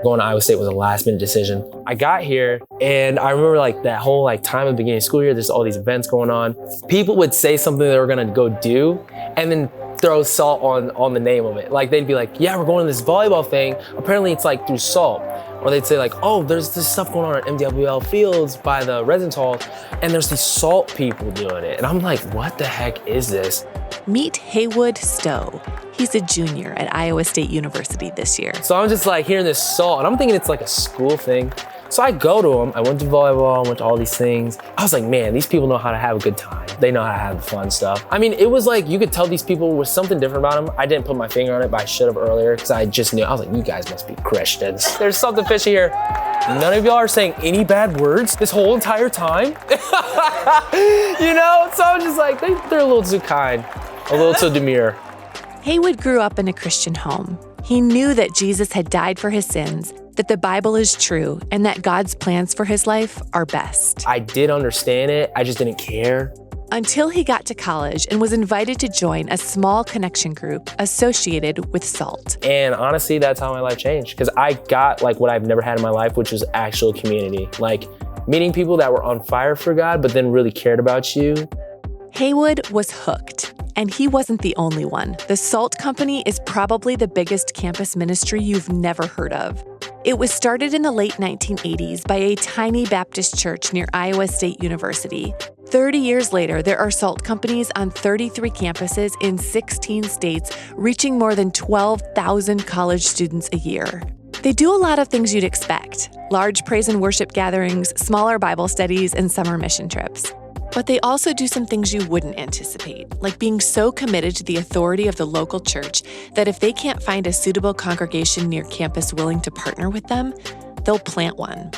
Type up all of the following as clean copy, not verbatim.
Going to Iowa State was a last minute decision. I got here and I remember like that whole like time at the beginning of school year, there's all these events going on. People would say something they were gonna go do and then throw salt on the name of it. Like they'd be like, yeah, we're going to this volleyball thing. Apparently it's like through salt. Or they'd say like, oh, there's this stuff going on at MWL Fields by the residence hall and there's these salt people doing it. And I'm like, what the heck is this? Meet Haywood Stowe. He's a junior at Iowa State University this year. So I'm just like hearing this salt and I'm thinking it's like a school thing. So I go to them, I went to volleyball, I went to all these things. I was like, man, these people know how to have a good time. They know how to have fun stuff. I mean, it was like, you could tell these people was something different about them. I didn't put my finger on it, but I should have earlier because I just knew. I was like, you guys must be Christians. There's something fishy here. None of y'all are saying any bad words this whole entire time. You know, so I'm just like, they're a little too kind, a little too demure. Haywood grew up in a Christian home. He knew that Jesus had died for his sins, that the Bible is true, and that God's plans for his life are best. I did understand it, I just didn't care. Until he got to college and was invited to join a small connection group associated with SALT. And honestly, that's how my life changed, because I got like what I've never had in my life, which was actual community. Like meeting people that were on fire for God, but then really cared about you. Haywood was hooked. And he wasn't the only one. The SALT Company is probably the biggest campus ministry you've never heard of. It was started in the late 1980s by a tiny Baptist church near Iowa State University. 30 years later, there are SALT companies on 33 campuses in 16 states, reaching more than 12,000 college students a year. They do a lot of things you'd expect: large praise and worship gatherings, smaller Bible studies, and summer mission trips. But they also do some things you wouldn't anticipate, like being so committed to the authority of the local church that if they can't find a suitable congregation near campus willing to partner with them, they'll plant one.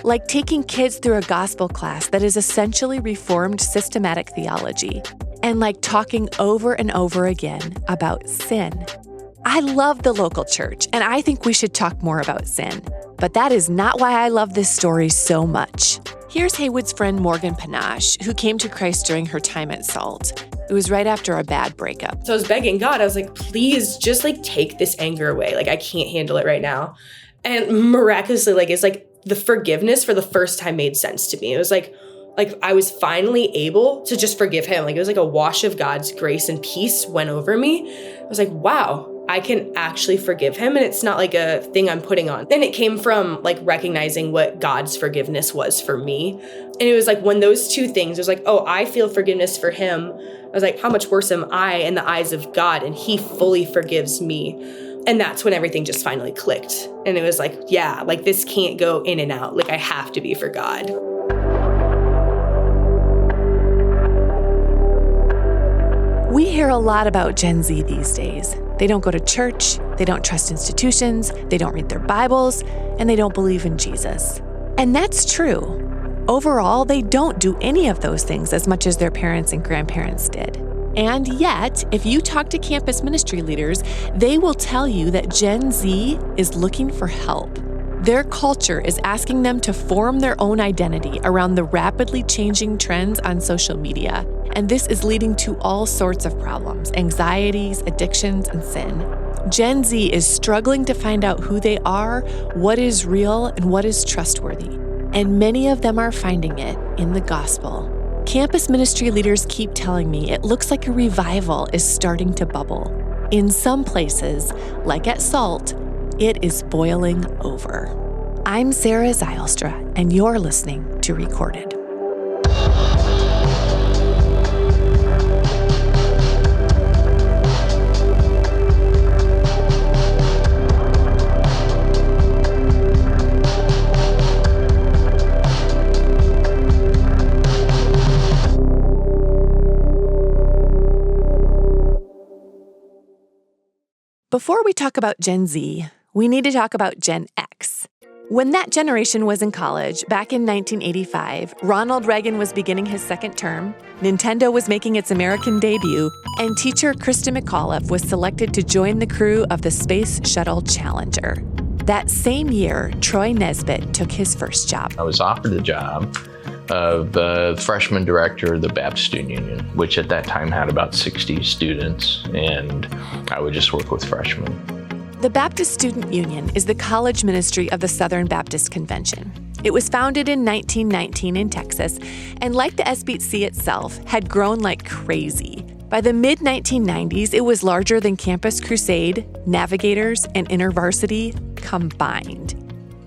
Like taking kids through a gospel class that is essentially reformed systematic theology, and like talking over and over again about sin. I love the local church, and I think we should talk more about sin. But that is not why I love this story so much. Here's Haywood's friend Morgan Panache, who came to Christ during her time at SALT. It was right after a bad breakup. So I was begging God, I was like, please just like take this anger away. Like I can't handle it right now. And miraculously, like it's like the forgiveness for the first time made sense to me. It was like I was finally able to just forgive him. Like it was like a wash of God's grace and peace went over me. I was like, wow, I can actually forgive him, and it's not like a thing I'm putting on. Then it came from like recognizing what God's forgiveness was for me. And it was like when those two things, it was like, oh, I feel forgiveness for him. I was like, how much worse am I in the eyes of God? And he fully forgives me. And that's when everything just finally clicked. And it was like, yeah, like this can't go in and out. Like I have to be for God. We hear a lot about Gen Z these days. They don't go to church, they don't trust institutions, they don't read their Bibles, and they don't believe in Jesus. And that's true. Overall, they don't do any of those things as much as their parents and grandparents did. And yet, if you talk to campus ministry leaders, they will tell you that Gen Z is looking for help. Their culture is asking them to form their own identity around the rapidly changing trends on social media. And this is leading to all sorts of problems: anxieties, addictions, and sin. Gen Z is struggling to find out who they are, what is real, and what is trustworthy. And many of them are finding it in the gospel. Campus ministry leaders keep telling me it looks like a revival is starting to bubble. In some places, like at SALT, it is boiling over. I'm Sarah Zylstra, and you're listening to Recorded. Before we talk about Gen Z, we need to talk about Gen X. When that generation was in college, back in 1985, Ronald Reagan was beginning his second term, Nintendo was making its American debut, and teacher Krista McAuliffe was selected to join the crew of the Space Shuttle Challenger. That same year, Troy Nesbitt took his first job. I was offered the job of the freshman director of the Baptist Student Union, which at that time had about 60 students, and I would just work with freshmen. The Baptist Student Union is the college ministry of the Southern Baptist Convention. It was founded in 1919 in Texas, and like the SBC itself, had grown like crazy. By the mid-1990s, it was larger than Campus Crusade, Navigators, and InterVarsity combined.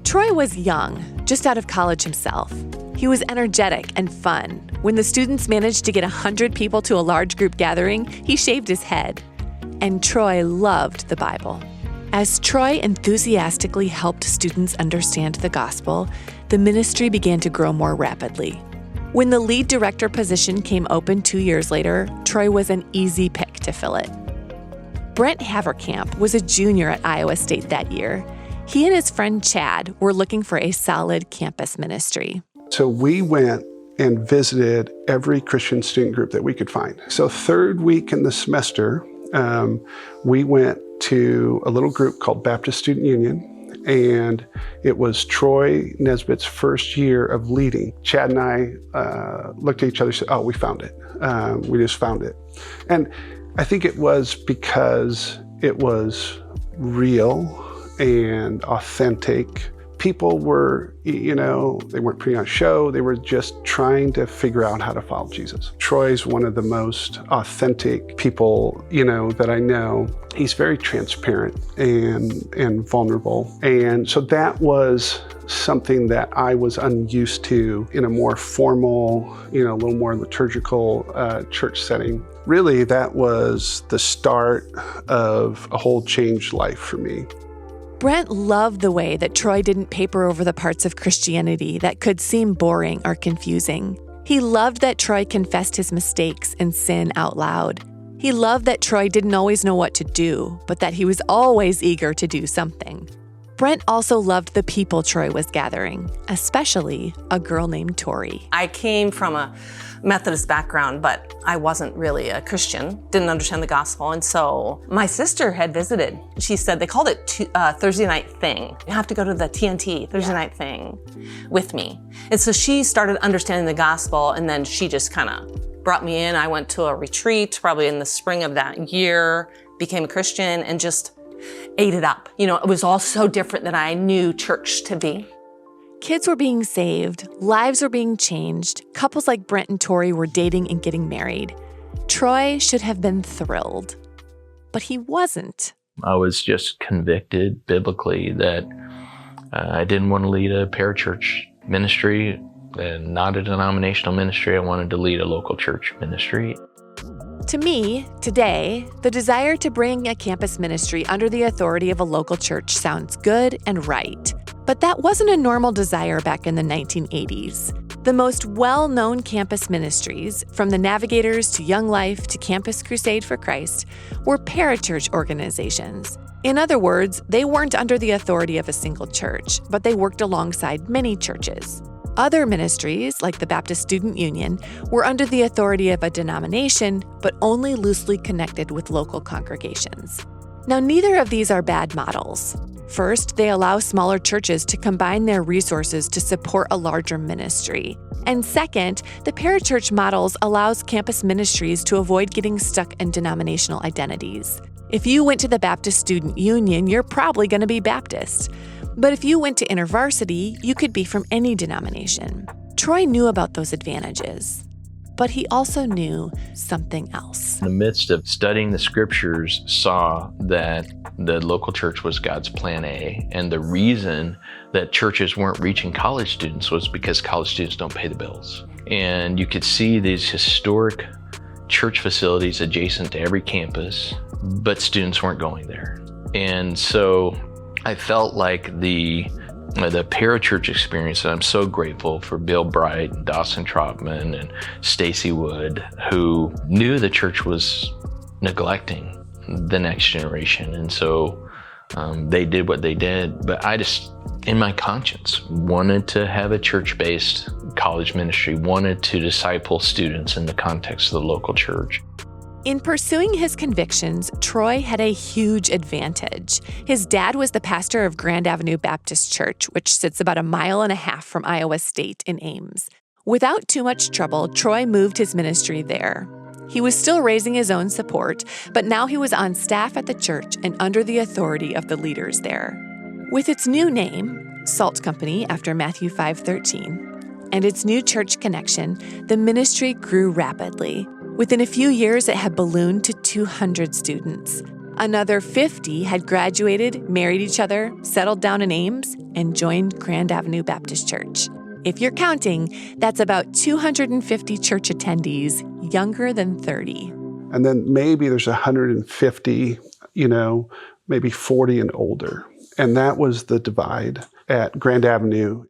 Troy was young, just out of college himself. He was energetic and fun. When the students managed to get 100 people to a large group gathering, he shaved his head. And Troy loved the Bible. As Troy enthusiastically helped students understand the gospel, the ministry began to grow more rapidly. When the lead director position came open 2 years later, Troy was an easy pick to fill it. Brent Haverkamp was a junior at Iowa State that year. He and his friend Chad were looking for a solid campus ministry. So we went and visited every Christian student group that we could find. So third week in the semester, we went to a little group called Baptist Student Union, and it was Troy Nesbitt's first year of leading. Chad and I looked at each other and said, oh, we found it. We just found it. And I think it was because it was real and authentic. People were, they weren't putting on a show. They were just trying to figure out how to follow Jesus. Troy's one of the most authentic people, that I know. He's very transparent and vulnerable. And so that was something that I was unused to in a more formal, a little more liturgical church setting. Really, that was the start of a whole changed life for me. Brent loved the way that Troy didn't paper over the parts of Christianity that could seem boring or confusing. He loved that Troy confessed his mistakes and sin out loud. He loved that Troy didn't always know what to do, but that he was always eager to do something. Brent also loved the people Troy was gathering, especially a girl named Tori. I came from a Methodist background, but I wasn't really a Christian, didn't understand the gospel, and so my sister had visited. She said they called it Thursday night thing. You have to go to the TNT, Thursday night thing, with me. And so she started understanding the gospel, and then she just kind of brought me in. I went to a retreat probably in the spring of that year, became a Christian, and just ate it up. It was all so different than I knew church to be. Kids were being saved, lives were being changed, couples like Brent and Tori were dating and getting married. Troy should have been thrilled, but he wasn't. I was just convicted biblically that I didn't want to lead a parachurch ministry, and not a denominational ministry. I wanted to lead a local church ministry. To me, today, the desire to bring a campus ministry under the authority of a local church sounds good and right. But that wasn't a normal desire back in the 1980s. The most well-known campus ministries, from the Navigators to Young Life to Campus Crusade for Christ, were parachurch organizations. In other words, they weren't under the authority of a single church, but they worked alongside many churches. Other ministries, like the Baptist Student Union, were under the authority of a denomination, but only loosely connected with local congregations. Now, neither of these are bad models. First, they allow smaller churches to combine their resources to support a larger ministry. And second, the parachurch models allows campus ministries to avoid getting stuck in denominational identities. If you went to the Baptist Student Union, you're probably going to be Baptist. But if you went to InterVarsity, you could be from any denomination. Troy knew about those advantages, but he also knew something else. In the midst of studying the scriptures, saw that the local church was God's plan A, and the reason that churches weren't reaching college students was because college students don't pay the bills. And you could see these historic church facilities adjacent to every campus, but students weren't going there. And so I felt like the parachurch experience, and I'm so grateful for Bill Bright, and Dawson Trotman, and Stacy Wood, who knew the church was neglecting the next generation. And so they did what they did. But I just, in my conscience, wanted to have a church-based college ministry, wanted to disciple students in the context of the local church. In pursuing his convictions, Troy had a huge advantage. His dad was the pastor of Grand Avenue Baptist Church, which sits about 1.5 miles from Iowa State in Ames. Without too much trouble, Troy moved his ministry there. He was still raising his own support, but now he was on staff at the church and under the authority of the leaders there. With its new name, Salt Company after Matthew 5:13, and its new church connection, the ministry grew rapidly. Within a few years, it had ballooned to 200 students. Another 50 had graduated, married each other, settled down in Ames, and joined Grand Avenue Baptist Church. If you're counting, that's about 250 church attendees younger than 30. And then maybe there's 150, maybe 40 and older. And that was the divide at Grand Avenue.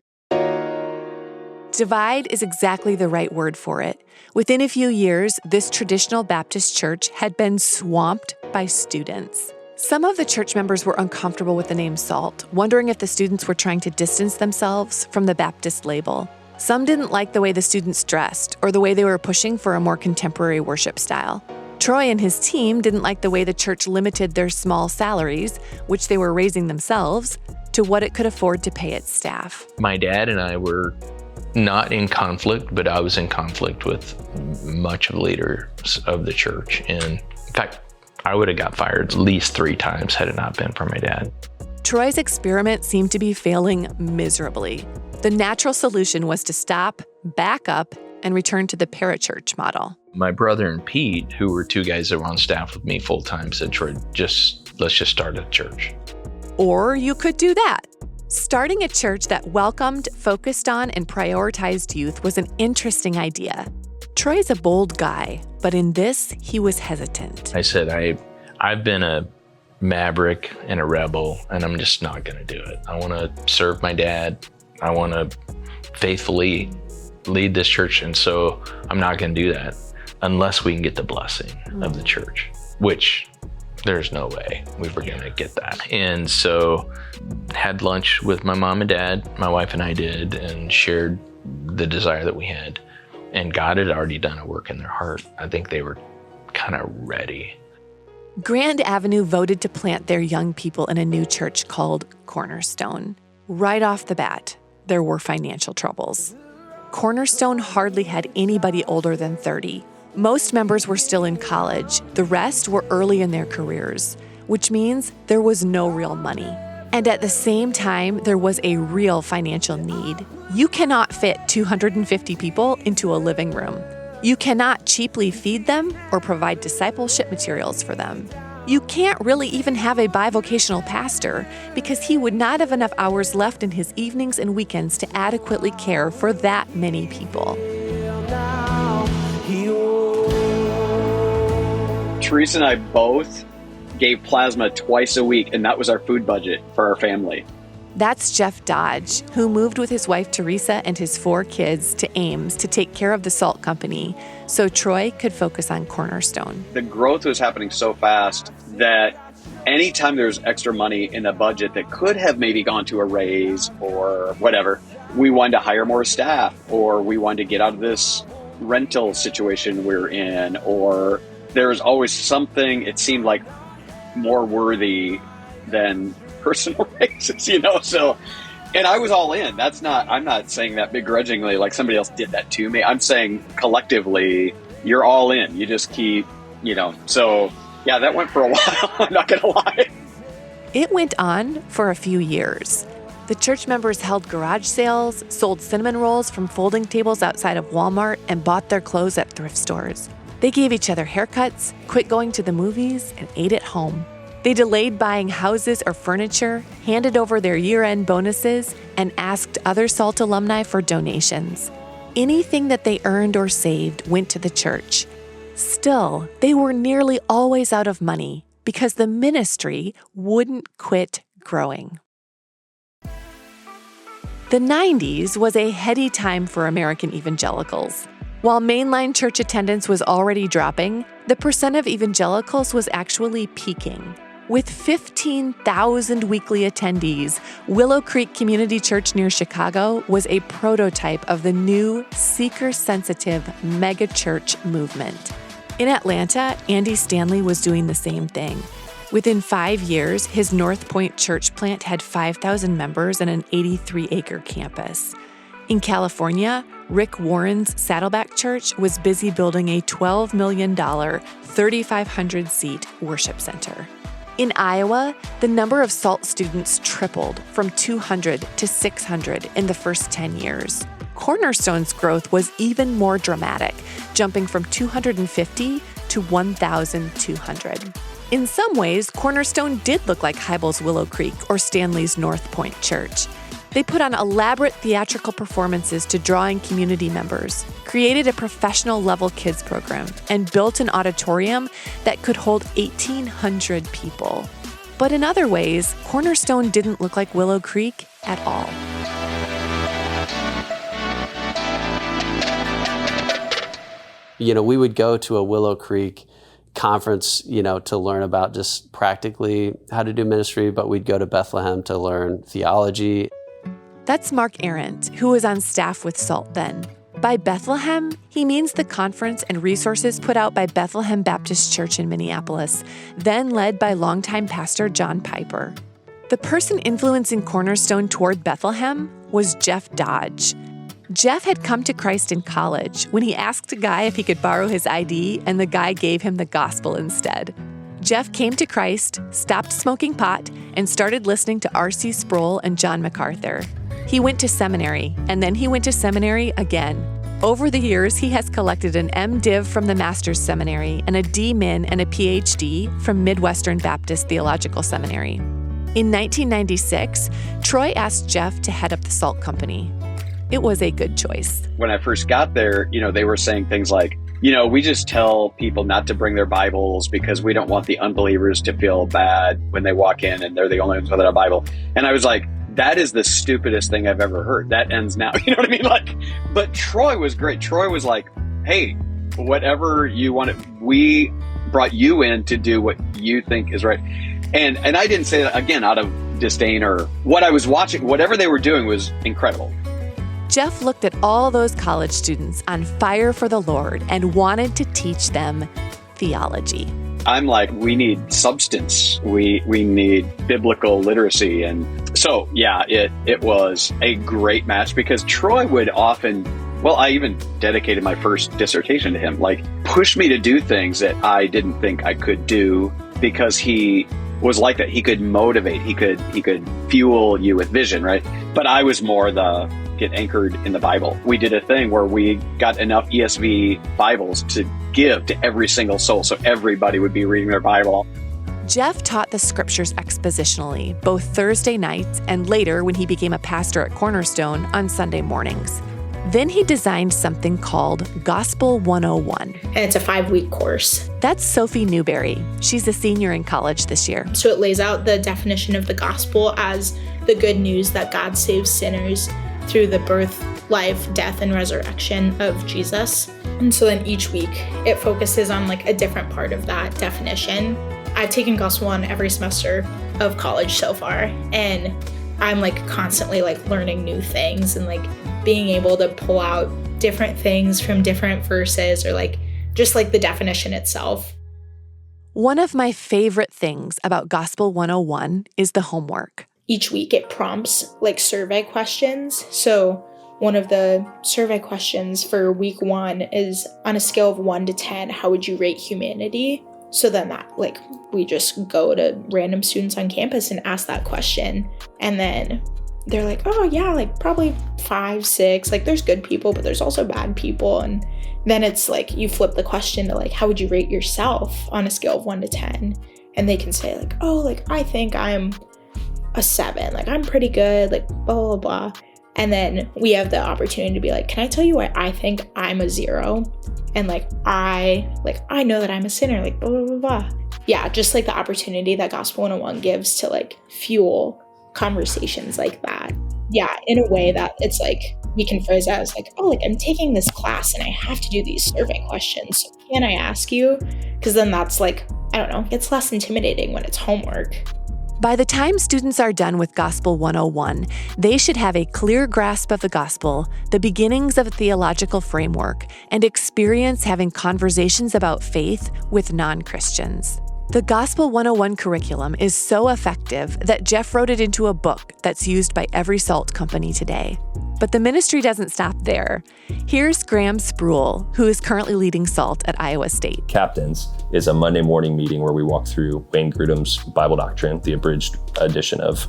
Divide is exactly the right word for it. Within a few years, this traditional Baptist church had been swamped by students. Some of the church members were uncomfortable with the name Salt, wondering if the students were trying to distance themselves from the Baptist label. Some didn't like the way the students dressed or the way they were pushing for a more contemporary worship style. Troy and his team didn't like the way the church limited their small salaries, which they were raising themselves, to what it could afford to pay its staff. My dad and I were not in conflict, but I was in conflict with much of the leaders of the church. And in fact, I would have got fired at least 3 times had it not been for my dad. Troy's experiment seemed to be failing miserably. The natural solution was to stop, back up, and return to the parachurch model. My brother and Pete, who were 2 guys that were on staff with me full time, said, Troy, let's just start a church. Or you could do that. Starting a church that welcomed, focused on, and prioritized youth was an interesting idea. Troy's a bold guy, but in this, he was hesitant. I said, I've been a maverick and a rebel, and I'm just not going to do it. I want to serve my dad. I want to faithfully lead this church, and so I'm not going to do that unless we can get the blessing of the church, which there's no way we were going to get that. And so had lunch with my mom and dad, my wife and I did, and shared the desire that we had. And God had already done a work in their heart. I think they were kind of ready. Grand Avenue voted to plant their young people in a new church called Cornerstone. Right off the bat, there were financial troubles. Cornerstone hardly had anybody older than 30. Most members were still in college. The rest were early in their careers, which means there was no real money. And at the same time, there was a real financial need. You cannot fit 250 people into a living room. You cannot cheaply feed them or provide discipleship materials for them. You can't really even have a bivocational pastor because he would not have enough hours left in his evenings and weekends to adequately care for that many people. Teresa and I both gave plasma twice a week, and that was our food budget for our family. That's Jeff Dodge, who moved with his wife Teresa and his 4 kids to Ames to take care of the Salt Company so Troy could focus on Cornerstone. The growth was happening so fast that anytime there's extra money in the budget that could have maybe gone to a raise or whatever, we wanted to hire more staff, or we wanted to get out of this rental situation we're in, or there's always something, it seemed like, more worthy than personal raises, so, and I was all in. I'm not saying that begrudgingly, like somebody else did that to me. I'm saying collectively, you're all in. You just keep, so yeah, that went for a while. I'm not going to lie. It went on for a few years. The church members held garage sales, sold cinnamon rolls from folding tables outside of Walmart, and bought their clothes at thrift stores. They gave each other haircuts, quit going to the movies, and ate at home. They delayed buying houses or furniture, handed over their year-end bonuses, and asked other SALT alumni for donations. Anything that they earned or saved went to the church. Still, they were nearly always out of money because the ministry wouldn't quit growing. The 90s was a heady time for American evangelicals. While mainline church attendance was already dropping, the percent of evangelicals was actually peaking. With 15,000 weekly attendees, Willow Creek Community Church near Chicago was a prototype of the new seeker-sensitive megachurch movement. In Atlanta, Andy Stanley was doing the same thing. Within 5 years, his North Point church plant had 5,000 members and an 83-acre campus. In California, Rick Warren's Saddleback Church was busy building a $12 million, 3,500-seat worship center. In Iowa, the number of SALT students tripled from 200 to 600 in the first 10 years. Cornerstone's growth was even more dramatic, jumping from 250 to 1,200. In some ways, Cornerstone did look like Hybels Willow Creek or Stanley's North Point Church. They put on elaborate theatrical performances to draw in community members, created a professional-level kids program, and built an auditorium that could hold 1,800 people. But in other ways, Cornerstone didn't look like Willow Creek at all. We would go to a Willow Creek conference, to learn about just practically how to do ministry, but we'd go to Bethlehem to learn theology. That's Mark Arendt, who was on staff with SALT then. By Bethlehem, he means the conference and resources put out by Bethlehem Baptist Church in Minneapolis, then led by longtime pastor John Piper. The person influencing Cornerstone toward Bethlehem was Jeff Dodge. Jeff had come to Christ in college when he asked a guy if he could borrow his ID, and the guy gave him the gospel instead. Jeff came to Christ, stopped smoking pot, and started listening to R.C. Sproul and John MacArthur. He went to seminary, and then he went to seminary again. Over the years, he has collected an MDiv from the Master's Seminary and a D.Min and a Ph.D. from Midwestern Baptist Theological Seminary. In 1996, Troy asked Jeff to head up the SALT company. It was a good choice. When I first got there, they were saying things like, we just tell people not to bring their Bibles because we don't want the unbelievers to feel bad when they walk in and they're the only ones without a Bible. And I was like, that is the stupidest thing I've ever heard. That ends now. You know what I mean? But Troy was great. Troy was like, hey, whatever you want, we brought you in to do what you think is right. And I didn't say that, again, out of disdain or what I was watching. Whatever they were doing was incredible. Jeff looked at all those college students on fire for the Lord and wanted to teach them theology. I'm like, we need substance. We need biblical literacy. And so, yeah, it was a great match because Troy would often, I even dedicated my first dissertation to him, push me to do things that I didn't think I could do because he was like that. He could motivate, he could fuel you with vision, right? But I was more the get anchored in the Bible. We did a thing where we got enough ESV Bibles to give to every single soul, so everybody would be reading their Bible. Jeff taught the scriptures expositionally, both Thursday nights and later when he became a pastor at Cornerstone on Sunday mornings. Then he designed something called Gospel 101. And it's a 5-week course. That's Sophie Newberry. She's a senior in college this year. So it lays out the definition of the gospel as the good news that God saves sinners through the birth, life, death, and resurrection of Jesus. And so then each week it focuses on a different part of that definition. I've taken Gospel 1 every semester of college so far, and I'm constantly learning new things and being able to pull out different things from different verses or just the definition itself. One of my favorite things about Gospel 101 is the homework. Each week it prompts survey questions. So one of the survey questions for week 1 is on a scale of 1 to 10, how would you rate humanity? So then that we just go to random students on campus and ask that question. And then they're like, oh yeah, probably 5, 6, there's good people, but there's also bad people. And then it's you flip the question to how would you rate yourself on a scale of 1 to 10? And they can say I think I'm a 7, I'm pretty good, blah, blah, blah. And then we have the opportunity to be can I tell you why I think I'm a 0? And I know that I'm a sinner, blah, blah, blah, blah. Yeah, just the opportunity that Gospel 101 gives to fuel conversations like that. Yeah, in a way that it's we can phrase that as I'm taking this class and I have to do these survey questions. So can I ask you? Because then that's I don't know, it's less intimidating when it's homework. By the time students are done with Gospel 101, they should have a clear grasp of the gospel, the beginnings of a theological framework, and experience having conversations about faith with non-Christians. The Gospel 101 curriculum is so effective that Jeff wrote it into a book that's used by every SALT company today. But the ministry doesn't stop there. Here's Graham Spruill, who is currently leading SALT at Iowa State. Captains is a Monday morning meeting where we walk through Wayne Grudem's Bible doctrine, the abridged edition of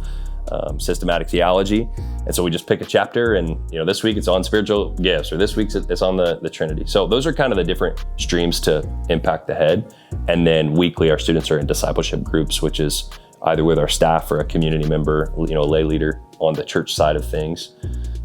systematic theology. And so we just pick a chapter, and this week it's on spiritual gifts, or this week it's on the Trinity. So those are kind of the different streams to impact the head. And then weekly our students are in discipleship groups, which is either with our staff or a community member, a lay leader on the church side of things,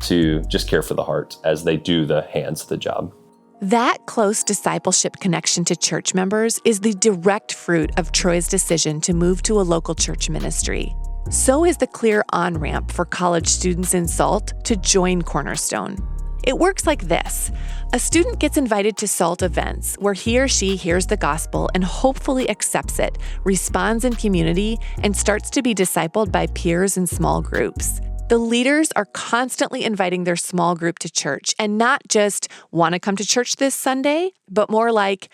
to just care for the heart as they do the hands of the job. That close discipleship connection to church members is the direct fruit of Troy's decision to move to a local church ministry. So is the clear on-ramp for college students in SALT to join Cornerstone. It works like this. A student gets invited to SALT events where he or she hears the gospel and hopefully accepts it, responds in community, and starts to be discipled by peers in small groups. The leaders are constantly inviting their small group to church, and not just want to come to church this Sunday, but more like,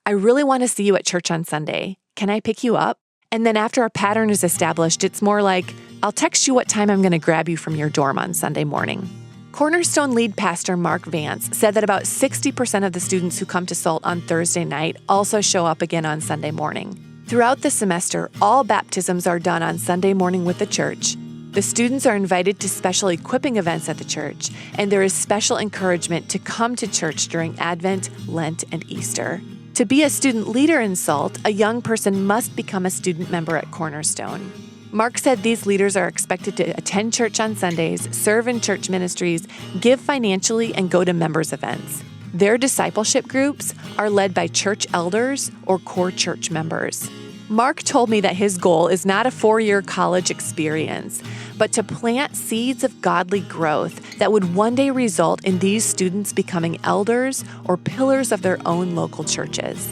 I really want to see you at church on Sunday. Can I pick you up? And then after a pattern is established, it's more like, I'll text you what time I'm going to grab you from your dorm on Sunday morning. Cornerstone lead pastor Mark Vance said that about 60% of the students who come to SALT on Thursday night also show up again on Sunday morning. Throughout the semester, all baptisms are done on Sunday morning with the church. The students are invited to special equipping events at the church, and there is special encouragement to come to church during Advent, Lent, and Easter. To be a student leader in SALT, a young person must become a student member at Cornerstone. Mark said these leaders are expected to attend church on Sundays, serve in church ministries, give financially, and go to members' events. Their discipleship groups are led by church elders or core church members. Mark told me that his goal is not a 4-year college experience, but to plant seeds of godly growth that would one day result in these students becoming elders or pillars of their own local churches.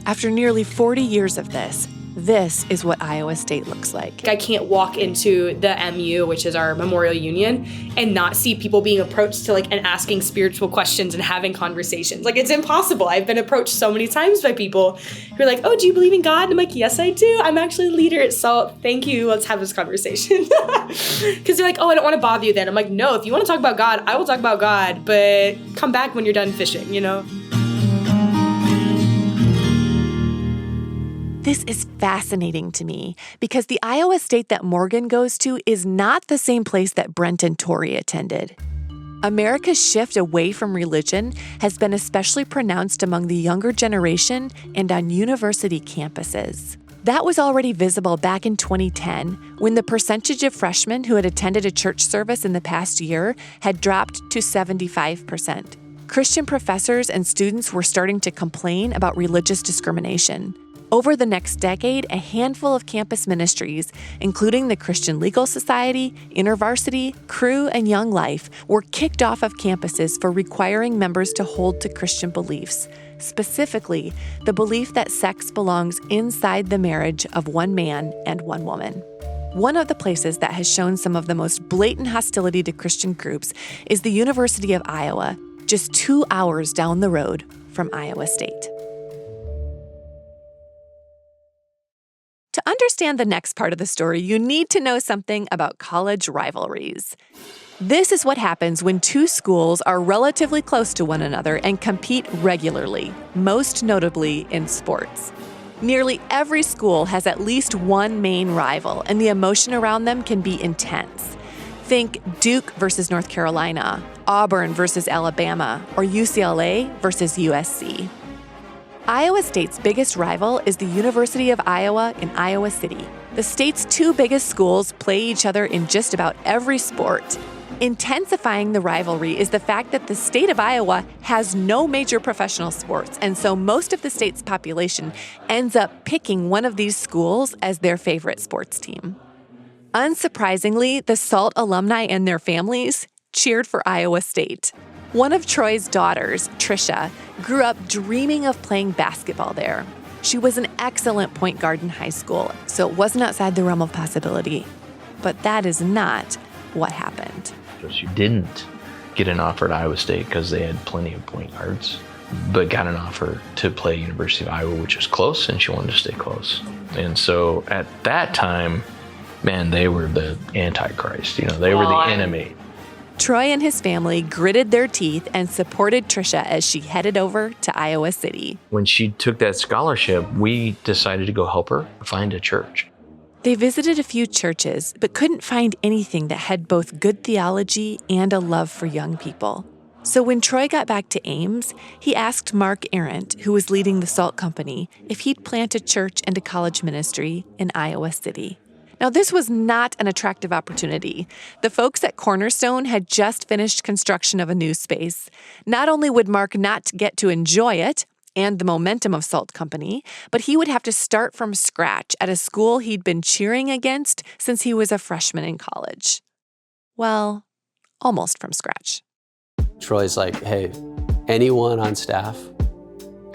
After nearly 40 years of this is what Iowa State looks like. I can't walk into the MU, which is our Memorial Union, and not see people being approached to and asking spiritual questions and having conversations. It's impossible. I've been approached so many times by people who are like, oh, do you believe in God? And I'm like, yes, I do. I'm actually a leader at SALT. Thank you. Let's have this conversation. Because they're like, oh, I don't want to bother you then. I'm like, no, if you want to talk about God, I will talk about God, but come back when you're done fishing, This is fascinating to me because the Iowa State that Morgan goes to is not the same place that Brent and Tori attended. America's shift away from religion has been especially pronounced among the younger generation and on university campuses. That was already visible back in 2010 when the percentage of freshmen who had attended a church service in the past year had dropped to 75%. Christian professors and students were starting to complain about religious discrimination. Over the next decade, a handful of campus ministries, including the Christian Legal Society, InterVarsity, Cru, and Young Life, were kicked off of campuses for requiring members to hold to Christian beliefs, specifically the belief that sex belongs inside the marriage of one man and one woman. One of the places that has shown some of the most blatant hostility to Christian groups is the University of Iowa, just 2 hours down the road from Iowa State. To understand the next part of the story, you need to know something about college rivalries. This is what happens when two schools are relatively close to one another and compete regularly, most notably in sports. Nearly every school has at least one main rival, and the emotion around them can be intense. Think Duke versus North Carolina, Auburn versus Alabama, or UCLA versus USC. Iowa State's biggest rival is the University of Iowa in Iowa City. The state's two biggest schools play each other in just about every sport. Intensifying the rivalry is the fact that the state of Iowa has no major professional sports, and so most of the state's population ends up picking one of these schools as their favorite sports team. Unsurprisingly, the SALT alumni and their families cheered for Iowa State. One of Troy's daughters, Trisha, grew up dreaming of playing basketball there. She was an excellent point guard in high school, so it wasn't outside the realm of possibility. But that is not what happened. She didn't get an offer at Iowa State because they had plenty of point guards, but got an offer to play University of Iowa, which was close, and she wanted to stay close. And so at that time, man, they were the Antichrist. They were the enemy. Troy and his family gritted their teeth and supported Trisha as she headed over to Iowa City. When she took that scholarship, we decided to go help her find a church. They visited a few churches, but couldn't find anything that had both good theology and a love for young people. So when Troy got back to Ames, he asked Mark Arendt, who was leading the Salt Company, if he'd plant a church and a college ministry in Iowa City. Now, this was not an attractive opportunity. The folks at Cornerstone had just finished construction of a new space. Not only would Mark not get to enjoy it and the momentum of Salt Company, but he would have to start from scratch at a school he'd been cheering against since he was a freshman in college. Well, almost from scratch. Troy's like, hey, anyone on staff,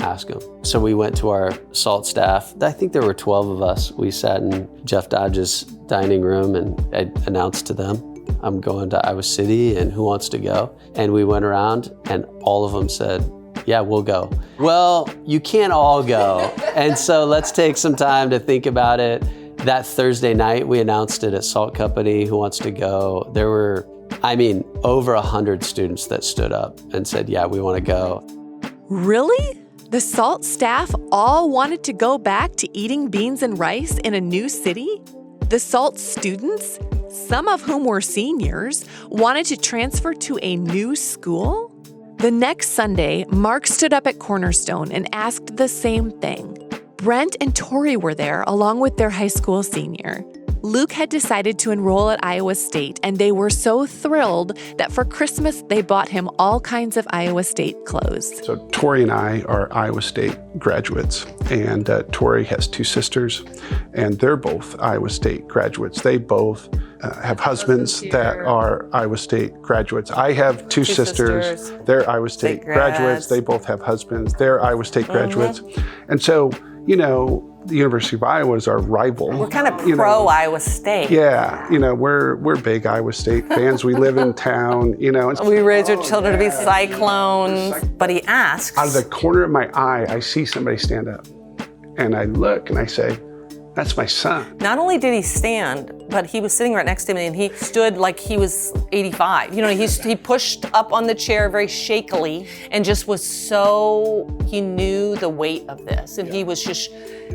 ask them. So we went to our SALT staff. I think there were 12 of us. We sat in Jeff Dodge's dining room and I announced to them, I'm going to Iowa City and who wants to go? And we went around and all of them said, yeah, we'll go. Well, you can't all go. And so let's take some time to think about it. That Thursday night, we announced it at Salt Company, who wants to go? There were, over 100 students that stood up and said, yeah, we want to go. Really? The Salt staff all wanted to go back to eating beans and rice in a new city? The Salt students, some of whom were seniors, wanted to transfer to a new school? The next Sunday, Mark stood up at Cornerstone and asked the same thing. Brent and Tori were there along with their high school senior. Luke had decided to enroll at Iowa State, and they were so thrilled that for Christmas they bought him all kinds of Iowa State clothes. So Tori and I are Iowa State graduates, and Tori has two sisters, and they're both Iowa State graduates. They both have husbands that are Iowa State graduates. I have two sisters. They're Iowa State graduates. They both have husbands. They're Iowa State graduates. And so, the University of Iowa is our rival. We're kind of pro-Iowa State. Yeah, we're big Iowa State fans. We live in town, We raise our children to be Cyclones. But he asks. Out of the corner of my eye, I see somebody stand up. And I look and I say, that's my son. Not only did he stand, but he was sitting right next to me and he stood like he was 85. He pushed up on the chair very shakily and just was he knew the weight of this. And he was just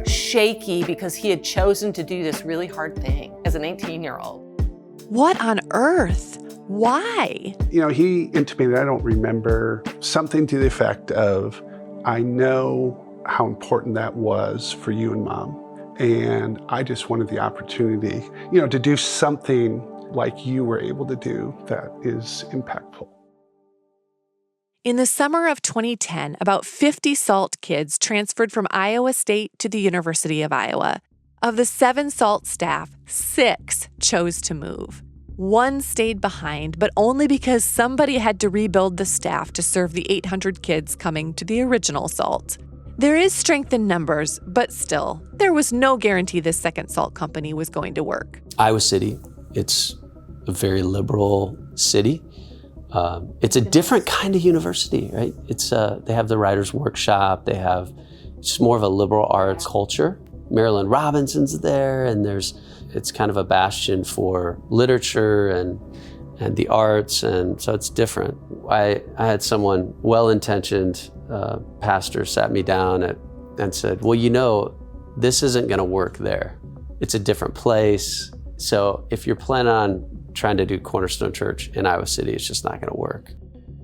shaky because he had chosen to do this really hard thing as an 18-year-old. What on earth? Why? He intimated, I don't remember, something to the effect of, I know how important that was for you and Mom. And I just wanted the opportunity, to do something like you were able to do that is impactful. In the summer of 2010, about 50 SALT kids transferred from Iowa State to the University of Iowa. Of the 7 SALT staff, 6 chose to move. 1 stayed behind, but only because somebody had to rebuild the staff to serve the 800 kids coming to the original SALT. There is strength in numbers, but still, there was no guarantee this second Salt Company was going to work. Iowa City, it's a very liberal city. It's a different kind of university, right? They have the writer's workshop. They have just more of a liberal arts culture. Marilyn Robinson's there, and it's kind of a bastion for literature and the arts, and so it's different. I had someone well-intentioned pastor sat me down and said, well, this isn't going to work there. It's a different place. So if you're planning on trying to do Cornerstone Church in Iowa City, it's just not going to work.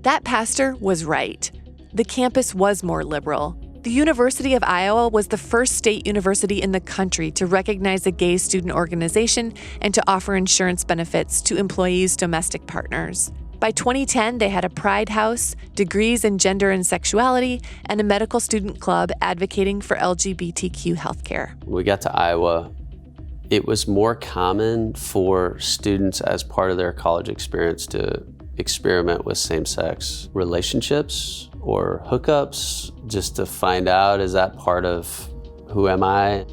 That pastor was right. The campus was more liberal. The University of Iowa was the first state university in the country to recognize a gay student organization and to offer insurance benefits to employees' domestic partners. By 2010, they had a pride house, degrees in gender and sexuality, and a medical student club advocating for LGBTQ healthcare. When we got to Iowa, it was more common for students as part of their college experience to experiment with same-sex relationships or hookups, just to find out, is that part of who am I?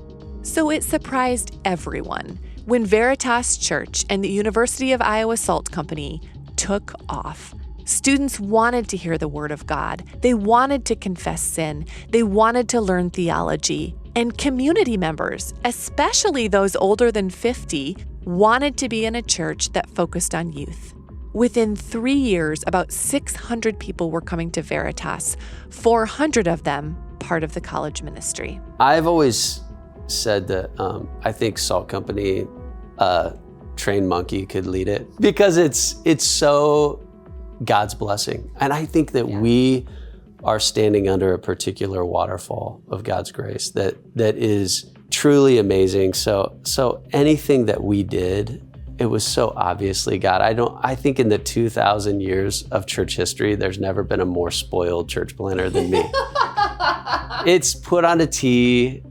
So it surprised everyone when Veritas Church and the University of Iowa Salt Company took off. Students wanted to hear the word of God. They wanted to confess sin. They wanted to learn theology. And community members, especially those older than 50, wanted to be in a church that focused on youth. Within 3 years, about 600 people were coming to Veritas, 400 of them part of the college ministry. I've always said that I think Salt Company, trained monkey could lead it because it's so God's blessing. And I think that we are standing under a particular waterfall of God's grace that is truly amazing. So anything that we did, it was so obviously God. I think in the 2,000 years of church history, there's never been a more spoiled church planner than me. It's put on a tee,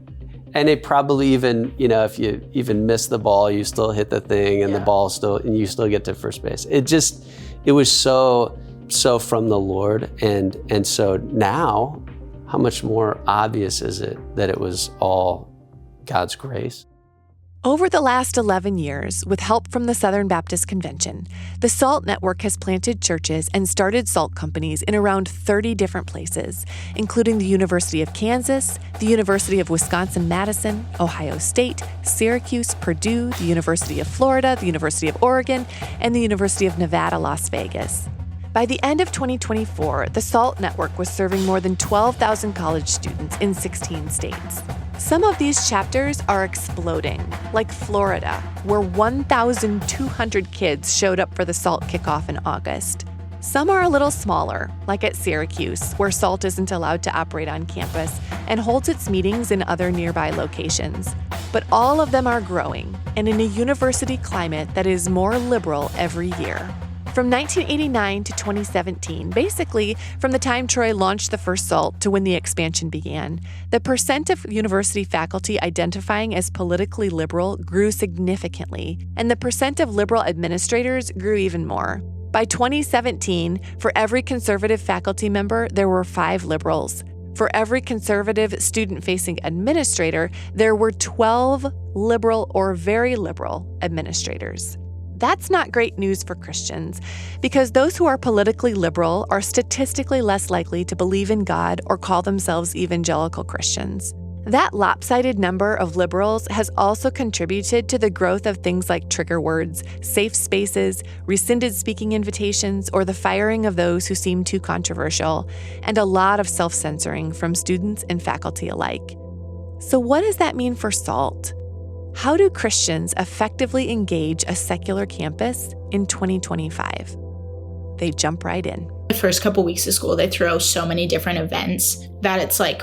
and it probably even, if you even miss the ball, you still hit the thing, and the ball and you still get to first base. It was so from the Lord, and so now, how much more obvious is it that it was all God's grace? Over the last 11 years, with help from the Southern Baptist Convention, the SALT Network has planted churches and started SALT companies in around 30 different places, including the University of Kansas, the University of Wisconsin-Madison, Ohio State, Syracuse, Purdue, the University of Florida, the University of Oregon, and the University of Nevada, Las Vegas. By the end of 2024, the SALT Network was serving more than 12,000 college students in 16 states. Some of these chapters are exploding, like Florida, where 1,200 kids showed up for the SALT kickoff in August. Some are a little smaller, like at Syracuse, where SALT isn't allowed to operate on campus and holds its meetings in other nearby locations. But all of them are growing, and in a university climate that is more liberal every year. From 1989 to 2017, basically from the time Troy launched the first SALT to when the expansion began, the percent of university faculty identifying as politically liberal grew significantly, and the percent of liberal administrators grew even more. By 2017, for every conservative faculty member, there were 5 liberals. For every conservative student-facing administrator, there were 12 liberal or very liberal administrators. That's not great news for Christians, because those who are politically liberal are statistically less likely to believe in God or call themselves evangelical Christians. That lopsided number of liberals has also contributed to the growth of things like trigger words, safe spaces, rescinded speaking invitations, or the firing of those who seem too controversial, and a lot of self-censoring from students and faculty alike. So what does that mean for SALT? How do Christians effectively engage a secular campus in 2025? They jump right in. The first couple weeks of school, they throw so many different events that it's like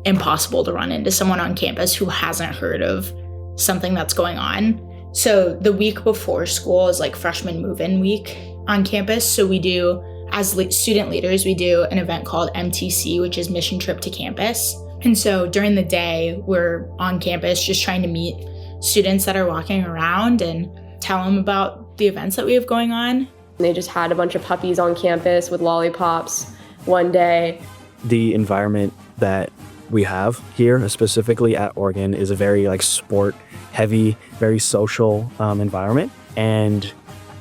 impossible to run into someone on campus who hasn't heard of something that's going on. So the week before school is like freshman move-in week on campus. So we do, as student leaders, we do an event called MTC, which is Mission Trip to Campus. And so during the day, we're on campus just trying to meet students that are walking around and tell them about the events that we have going on. They just had a bunch of puppies on campus with lollipops one day. The environment that we have here, specifically at Oregon, is a very sport heavy, very social environment. And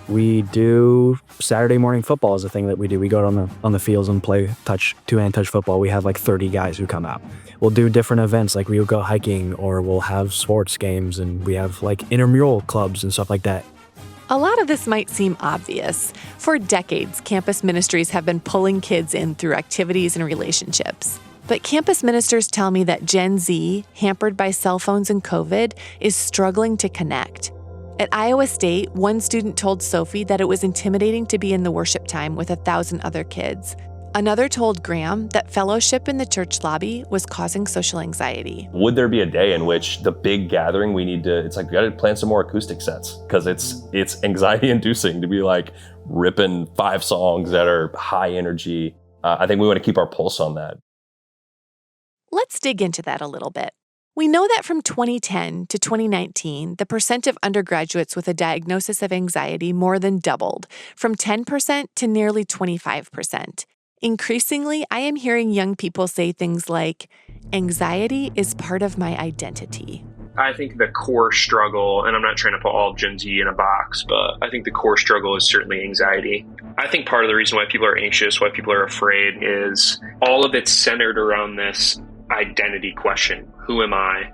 we do Saturday morning football is a thing that we do. We go on the fields and play two-hand touch football. We have 30 guys who come out. We'll do different events, like we'll go hiking, or we'll have sports games, and we have intramural clubs and stuff like that. A lot of this might seem obvious. For decades, campus ministries have been pulling kids in through activities and relationships. But campus ministers tell me that Gen Z, hampered by cell phones and COVID, is struggling to connect. At Iowa State, one student told Sophie that it was intimidating to be in the worship time with 1,000 other kids. Another told Graham that fellowship in the church lobby was causing social anxiety. Would there be a day in which the big gathering we gotta plan some more acoustic sets, because it's anxiety inducing to be ripping 5 songs that are high energy. I think we want to keep our pulse on that. Let's dig into that a little bit. We know that from 2010 to 2019, the percent of undergraduates with a diagnosis of anxiety more than doubled, from 10% to nearly 25%. Increasingly, I am hearing young people say things like, anxiety is part of my identity. I think the core struggle, and I'm not trying to put all of Gen Z in a box, but I think the core struggle is certainly anxiety. I think part of the reason why people are anxious, why people are afraid, is all of it's centered around this identity question. Who am I?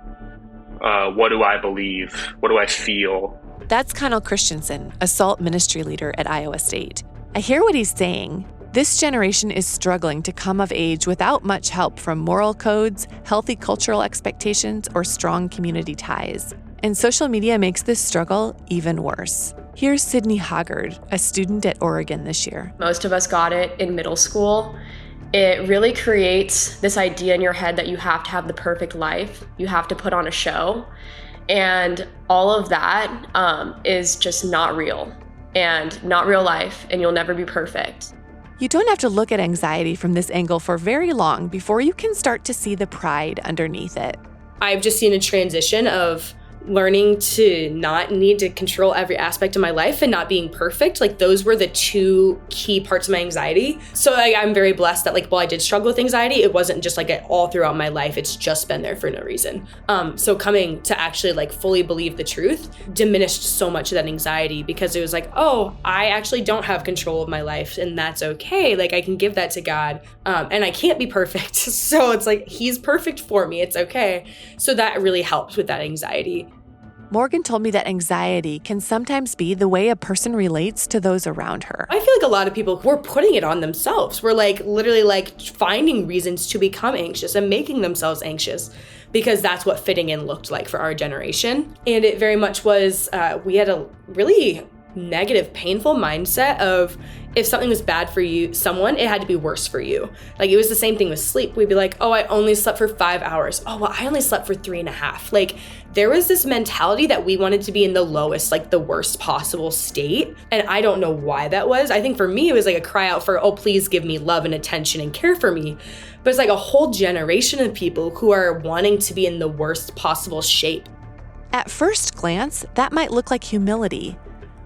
What do I believe? What do I feel? That's Connell Christensen, a SALT ministry leader at Iowa State. I hear what he's saying. This generation is struggling to come of age without much help from moral codes, healthy cultural expectations, or strong community ties. And social media makes this struggle even worse. Here's Sydney Hoggard, a student at Oregon this year. Most of us got it in middle school. It really creates this idea in your head that you have to have the perfect life. You have to put on a show. And all of that is just not real and not real life, and you'll never be perfect. You don't have to look at anxiety from this angle for very long before you can start to see the pride underneath it. I've just seen a transition of learning to not need to control every aspect of my life and not being perfect. Like, those were the two key parts of my anxiety. So I'm very blessed that, like, while I did struggle with anxiety, it wasn't just like all throughout my life. It's just been there for no reason. So coming to actually like fully believe the truth diminished so much of that anxiety, because it was like, oh, I actually don't have control of my life, and that's okay. Like, I can give that to God, and I can't be perfect. So it's like, he's perfect for me. It's okay. So that really helped with that anxiety. Morgan told me that anxiety can sometimes be the way a person relates to those around her. I feel like a lot of people were putting it on themselves. We're like literally like finding reasons to become anxious and making themselves anxious, because that's what fitting in looked like for our generation. And it very much was, we had a really negative, painful mindset of, if something was bad for someone, it had to be worse for you. Like, it was the same thing with sleep. We'd be like, oh, I only slept for 5 hours. Oh, well, I only slept for 3.5. Like, there was this mentality that we wanted to be in the lowest, like the worst possible state. And I don't know why that was. I think for me, it was like a cry out for, oh, please give me love and attention and care for me. But it's like a whole generation of people who are wanting to be in the worst possible shape. At first glance, that might look like humility.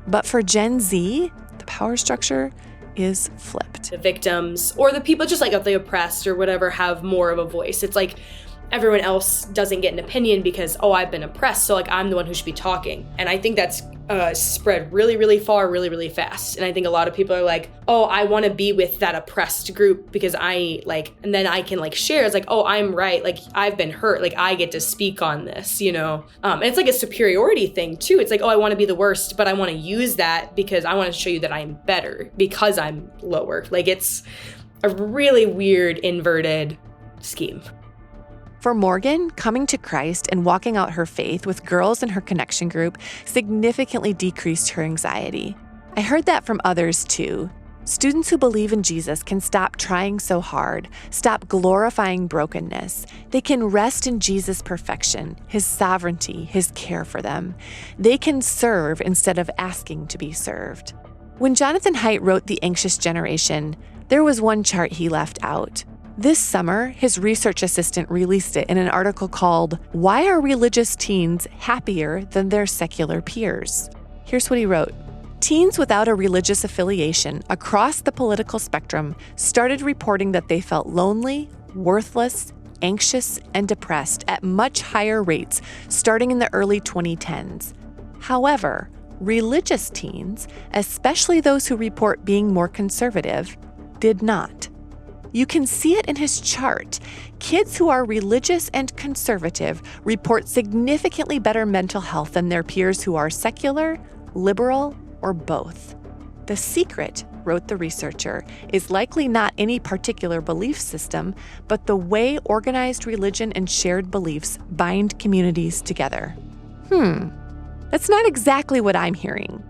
But for Gen Z, the power structure is flipped. The victims or the people just like of the oppressed or whatever have more of a voice. It's like everyone else doesn't get an opinion because, oh, I've been oppressed, so like I'm the one who should be talking. And I think that's spread really, really far, really, really fast. And I think a lot of people are like, oh, I want to be with that oppressed group because I like, and then I can like share. It's like, oh, I'm right. Like, I've been hurt. Like, I get to speak on this, you know? And it's like a superiority thing too. It's like, oh, I want to be the worst, but I want to use that because I want to show you that I'm better because I'm lower. Like, it's a really weird inverted scheme. For Morgan, coming to Christ and walking out her faith with girls in her connection group significantly decreased her anxiety. I heard that from others too. Students who believe in Jesus can stop trying so hard, stop glorifying brokenness. They can rest in Jesus' perfection, his sovereignty, his care for them. They can serve instead of asking to be served. When Jonathan Haidt wrote The Anxious Generation, there was one chart he left out. This summer, his research assistant released it in an article called, "Why Are Religious Teens Happier Than Their Secular Peers?" Here's what he wrote. Teens without a religious affiliation across the political spectrum started reporting that they felt lonely, worthless, anxious, and depressed at much higher rates starting in the early 2010s. However, religious teens, especially those who report being more conservative, did not. You can see it in his chart. Kids who are religious and conservative report significantly better mental health than their peers who are secular, liberal, or both. The secret, wrote the researcher, is likely not any particular belief system, but the way organized religion and shared beliefs bind communities together. That's not exactly what I'm hearing.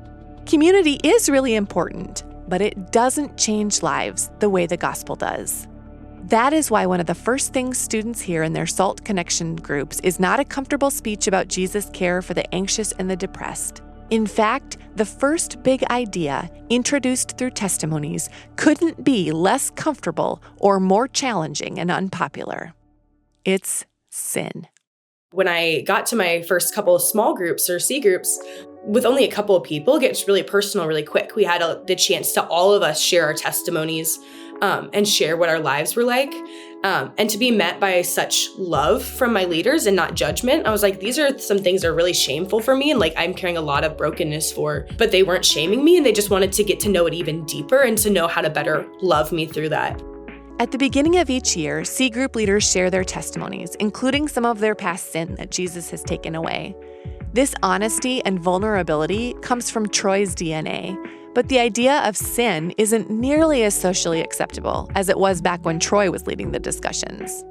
Community is really important, but it doesn't change lives the way the gospel does. That is why one of the first things students hear in their SALT connection groups is not a comfortable speech about Jesus' care for the anxious and the depressed. In fact, the first big idea, introduced through testimonies, couldn't be less comfortable or more challenging and unpopular. It's sin. When I got to my first couple of small groups or C groups, with only a couple of people, it gets really personal really quick. We had the chance to all of us share our testimonies and share what our lives were like. And to be met by such love from my leaders and not judgment, I was like, these are some things that are really shameful for me and like I'm carrying a lot of brokenness for, but they weren't shaming me and they just wanted to get to know it even deeper and to know how to better love me through that. At the beginning of each year, C group leaders share their testimonies, including some of their past sin that Jesus has taken away. This honesty and vulnerability comes from Troy's DNA. But the idea of sin isn't nearly as socially acceptable as it was back when Troy was leading the discussions.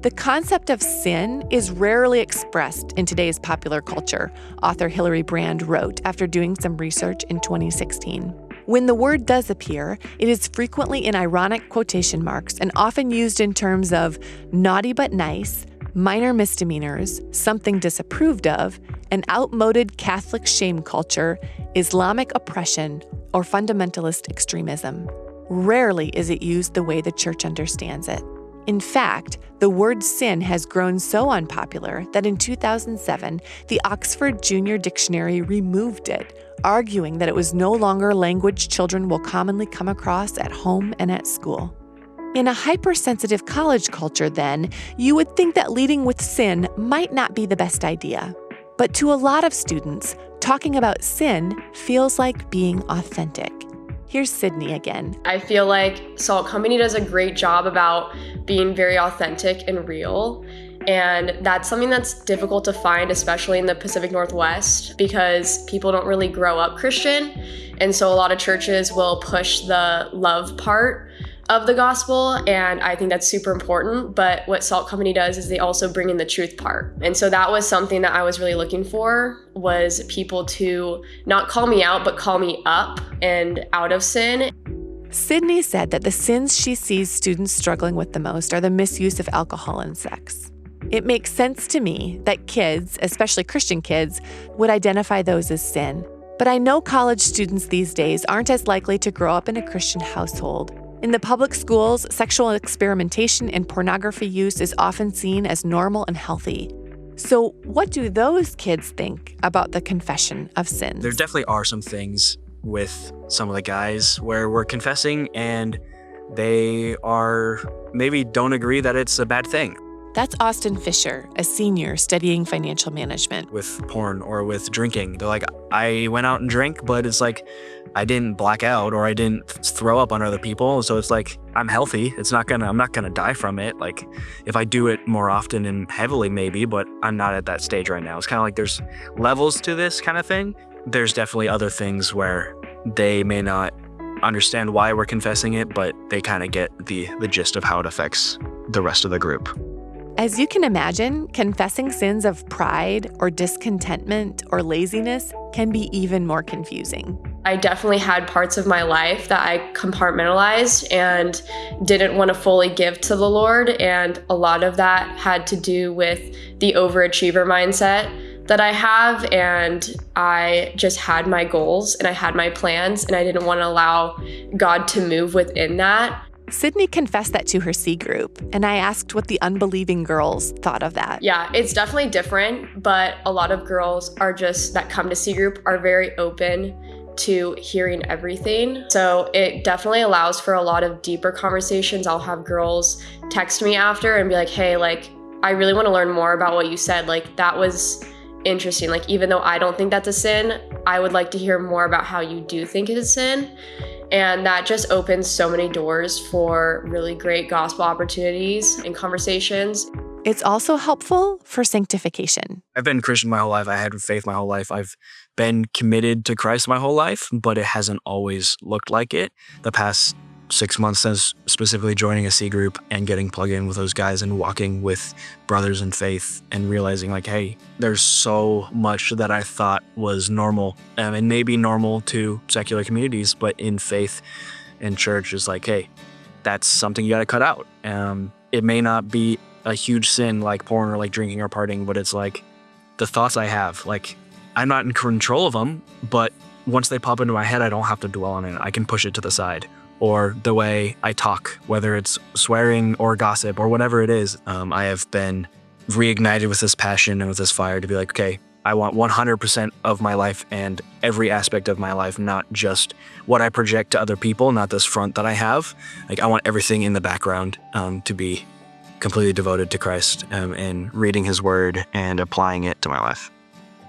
The concept of sin is rarely expressed in today's popular culture, author Hilary Brand wrote after doing some research in 2016. When the word does appear, it is frequently in ironic quotation marks and often used in terms of naughty but nice, minor misdemeanors, something disapproved of, an outmoded Catholic shame culture, Islamic oppression, or fundamentalist extremism. Rarely is it used the way the church understands it. In fact, the word sin has grown so unpopular that in 2007, the Oxford Junior Dictionary removed it, arguing that it was no longer language children will commonly come across at home and at school. In a hypersensitive college culture, then, you would think that leading with sin might not be the best idea. But to a lot of students, talking about sin feels like being authentic. Here's Sydney again. I feel like Salt Company does a great job about being very authentic and real. And that's something that's difficult to find, especially in the Pacific Northwest, because people don't really grow up Christian. And so a lot of churches will push the love part of the gospel, and I think that's super important. But what Salt Company does is they also bring in the truth part. And so that was something that I was really looking for, was people to not call me out, but call me up and out of sin. Sydney said that the sins she sees students struggling with the most are the misuse of alcohol and sex. It makes sense to me that kids, especially Christian kids, would identify those as sin. But I know college students these days aren't as likely to grow up in a Christian household. In the public schools, sexual experimentation and pornography use is often seen as normal and healthy. So what do those kids think about the confession of sins? There definitely are some things with some of the guys where we're confessing and they are maybe don't agree that it's a bad thing. That's Austin Fisher, a senior studying financial management. With porn or with drinking, they're like, I went out and drank, but it's like, I didn't black out or I didn't throw up on other people. So it's like, I'm healthy. I'm not gonna die from it. Like if I do it more often and heavily maybe, but I'm not at that stage right now. It's kind of like there's levels to this kind of thing. There's definitely other things where they may not understand why we're confessing it, but they kind of get the gist of how it affects the rest of the group. As you can imagine, confessing sins of pride or discontentment or laziness can be even more confusing. I definitely had parts of my life that I compartmentalized and didn't want to fully give to the Lord. And a lot of that had to do with the overachiever mindset that I have. And I just had my goals and I had my plans and I didn't want to allow God to move within that. Sydney confessed that to her C group, and I asked what the unbelieving girls thought of that. Yeah, it's definitely different, but a lot of girls that come to C group are very open to hearing everything. So it definitely allows for a lot of deeper conversations. I'll have girls text me after and be like, hey, like, I really want to learn more about what you said. Like, that was interesting. Like, even though I don't think that's a sin, I would like to hear more about how you do think it is sin. And that just opens so many doors for really great gospel opportunities and conversations. It's also helpful for sanctification. I've been Christian my whole life. I had faith my whole life. I've been committed to Christ my whole life, but it hasn't always looked like it. The past 6 months since specifically joining a C group and getting plugged in with those guys and walking with brothers in faith and realizing like, hey, there's so much that I thought was normal and maybe normal to secular communities, but in faith and church is like, hey, that's something you got to cut out. It may not be a huge sin like porn or like drinking or partying, but it's like the thoughts I have, like I'm not in control of them, but once they pop into my head, I don't have to dwell on it. I can push it to the side. Or the way I talk, whether it's swearing or gossip or whatever it is, I have been reignited with this passion and with this fire to be like, okay, I want 100% of my life and every aspect of my life, not just what I project to other people, not this front that I have. Like I want everything in the background to be completely devoted to Christ and reading his word and applying it to my life.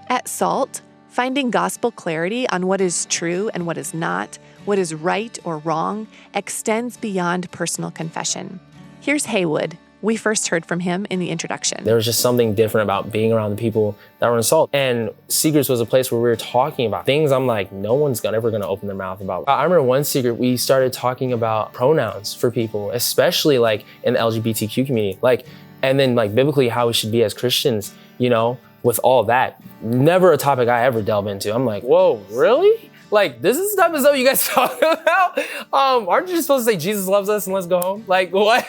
At SALT, finding gospel clarity on what is true and what is not, what is right or wrong, extends beyond personal confession. Here's Haywood, We first heard from him in the introduction. There was just something different about being around the people that were in SALT. And C groups was a place where we were talking about things I'm like, no one's ever gonna open their mouth about. I remember one C group, we started talking about pronouns for people, especially like in the LGBTQ community. And then biblically how we should be as Christians, with all that. Never a topic I ever delve into. I'm like, whoa, really? This is the type of stuff you guys talk about? Aren't you just supposed to say Jesus loves us and let's go home? What?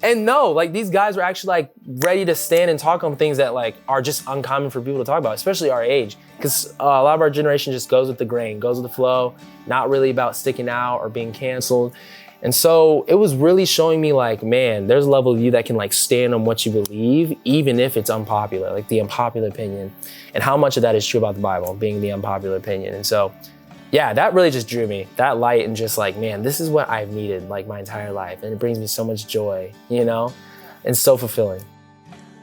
And no, these guys were actually ready to stand and talk on things that are just uncommon for people to talk about, especially our age. Because a lot of our generation just goes with the grain, goes with the flow, not really about sticking out or being canceled. And so it was really showing me man, there's a level of you that can stand on what you believe, even if it's unpopular, the unpopular opinion, and how much of that is true about the Bible, being the unpopular opinion. And so, yeah, that really just drew me, that light, and just man, this is what I've needed my entire life. And it brings me so much joy, and so fulfilling.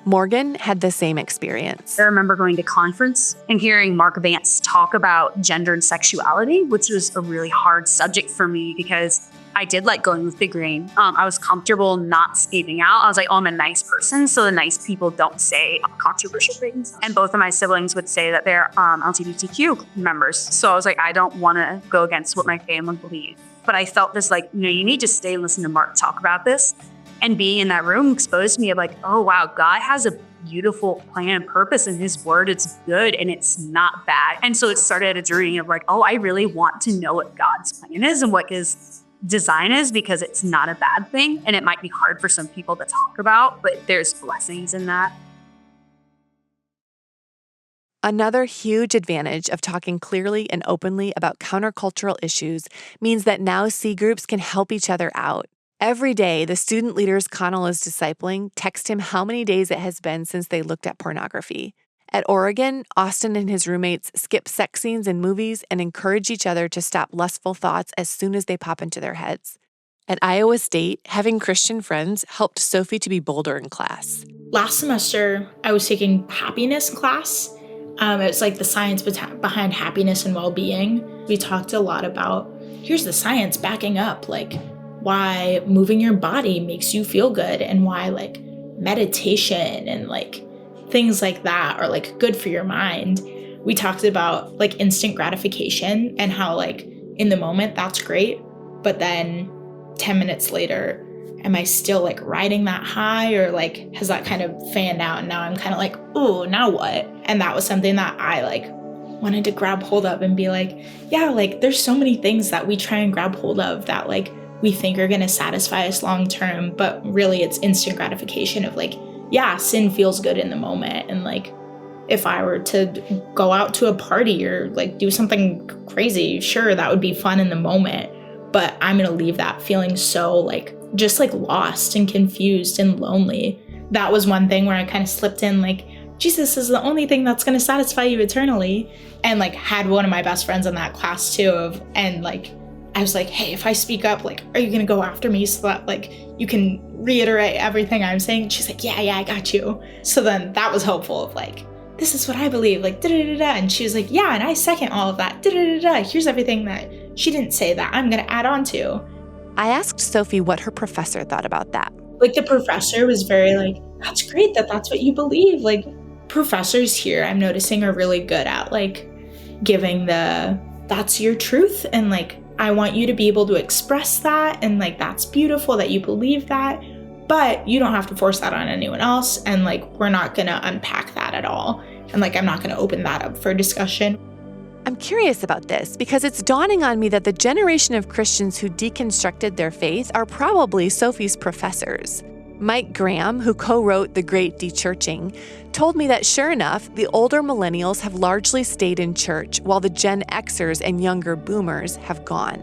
Morgan had the same experience. I remember going to conference and hearing Mark Vance talk about gender and sexuality, which was a really hard subject for me because I did like going with the grain. I was comfortable not speaking out. I was like, oh, I'm a nice person, so the nice people don't say controversial things. And both of my siblings would say that they're LGBTQ members. So I was like, I don't want to go against what my family believes. But I felt this you need to stay and listen to Mark talk about this. And being in that room exposed me of oh, wow, God has a beautiful plan and purpose in his word. It's good and it's not bad. And so it started a journey of oh, I really want to know what God's plan is and what his design is, because it's not a bad thing. And it might be hard for some people to talk about, but there's blessings in that. Another huge advantage of talking clearly and openly about countercultural issues means that now C groups can help each other out. Every day, the student leaders Connell is discipling text him how many days it has been since they looked at pornography. At Oregon, Austin and his roommates skip sex scenes in movies and encourage each other to stop lustful thoughts as soon as they pop into their heads. At Iowa State, having Christian friends helped Sophie to be bolder in class. Last semester, I was taking happiness class. It's the science behind happiness and well-being. We talked a lot about, here's the science backing up, why moving your body makes you feel good, and why meditation and things like that are good for your mind. We talked about instant gratification and how in the moment that's great, but then 10 minutes later, am I still riding that high, or has that kind of fanned out and now I'm kind of ooh, now what? And that was something that I wanted to grab hold of and be yeah, there's so many things that we try and grab hold of that we think are going to satisfy us long term, but really it's instant gratification of yeah, sin feels good in the moment. And if I were to go out to a party or do something crazy, sure, that would be fun in the moment, but I'm going to leave that feeling so just lost and confused and lonely. That was one thing where I kind of slipped in Jesus is the only thing that's going to satisfy you eternally. And had one of my best friends in that class too I was hey, if I speak up, are you gonna go after me so that you can reiterate everything I'm saying? She's yeah, I got you. So then that was helpful of this is what I believe, da-da-da-da. And she was yeah, and I second all of that, da-da-da-da. Here's everything that she didn't say that I'm gonna add on to. I asked Sophie what her professor thought about that. The professor was very that's great that that's what you believe. Professors here, I'm noticing, are really good at giving that's your truth, and I want you to be able to express that, and that's beautiful that you believe that, but you don't have to force that on anyone else, and we're not gonna unpack that at all, and I'm not gonna open that up for discussion. I'm curious about this because it's dawning on me that the generation of Christians who deconstructed their faith are probably Sophie's professors. Mike Graham, who co-wrote The Great Dechurching, told me that sure enough, the older millennials have largely stayed in church while the Gen Xers and younger boomers have gone.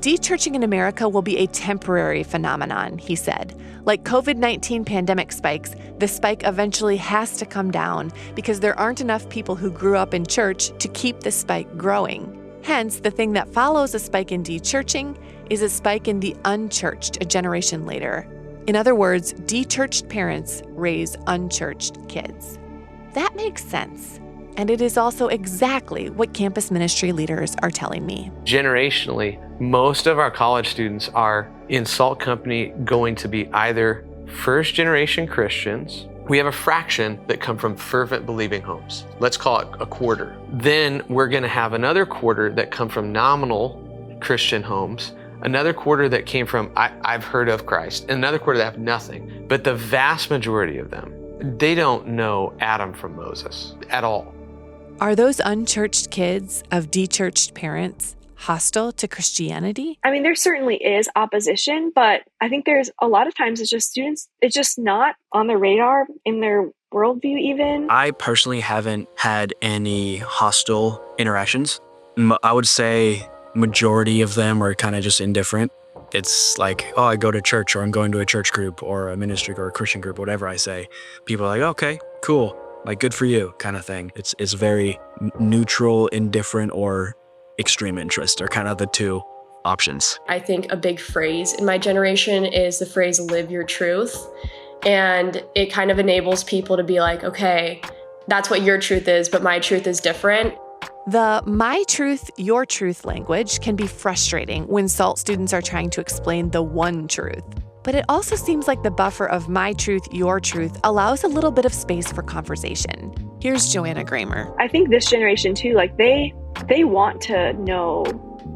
Dechurching in America will be a temporary phenomenon, he said. Like COVID-19 pandemic spikes, the spike eventually has to come down because there aren't enough people who grew up in church to keep the spike growing. Hence, the thing that follows a spike in dechurching is a spike in the unchurched a generation later. In other words, dechurched parents raise unchurched kids. That makes sense. And it is also exactly what campus ministry leaders are telling me. Generationally, most of our college students are in SALT company going to be either first generation Christians. We have a fraction that come from fervent believing homes. Let's call it a quarter. Then we're going to have another quarter that come from nominal Christian homes, another quarter that came from I've heard of Christ, and another quarter that have nothing. But the vast majority of them, they don't know Adam from Moses at all. Are those unchurched kids of de-churched parents hostile to Christianity? I mean, there certainly is opposition, but I think there's a lot of times it's just students, it's just not on the radar in their worldview even. I personally haven't had any hostile interactions. I would say majority of them are kind of just indifferent. It's like, oh, I go to church, or I'm going to a church group or a ministry or a Christian group, whatever I say. People are like, okay, cool, like good for you kind of thing. It's very neutral, indifferent, or extreme interest are kind of the two options. I think a big phrase in my generation is the phrase live your truth. And it kind of enables people to be like, okay, that's what your truth is, but my truth is different. The my truth, your truth language can be frustrating when SALT students are trying to explain the one truth. But it also seems like the buffer of my truth, your truth allows a little bit of space for conversation. Here's Joanna Kramer. I think this generation too, like they want to know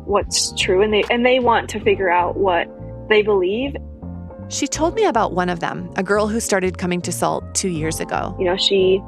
what's true, and they want to figure out what they believe. She told me about one of them, a girl who started coming to SALT 2 years ago. You know, she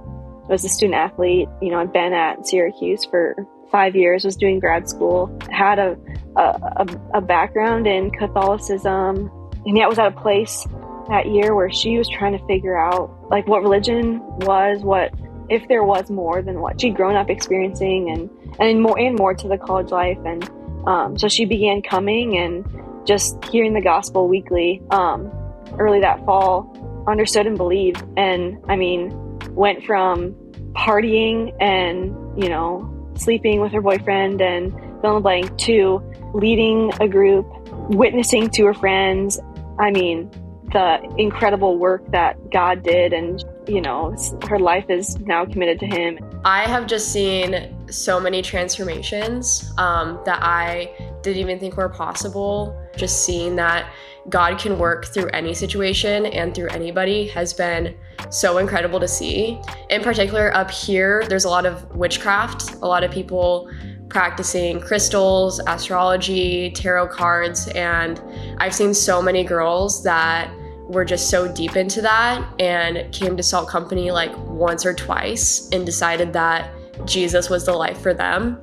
was a student athlete, you know, had been at Syracuse for 5 years, was doing grad school, had a background in Catholicism, and yet was at a place that year where she was trying to figure out like what religion was, what if there was more than what she'd grown up experiencing, and more to the college life. And so she began coming and just hearing the gospel weekly early that fall, understood and believed. And I mean, went from partying and, you know, sleeping with her boyfriend and fill in the blank to leading a group, witnessing to her friends. I mean, the incredible work that God did, and, you know, her life is now committed to Him. I have just seen so many transformations that I didn't even think were possible. Just seeing that God can work through any situation and through anybody has been so incredible to see. In particular, up here, there's a lot of witchcraft, a lot of people practicing crystals, astrology, tarot cards, and I've seen so many girls that were just so deep into that and came to SALT Company like once or twice and decided that Jesus was the life for them.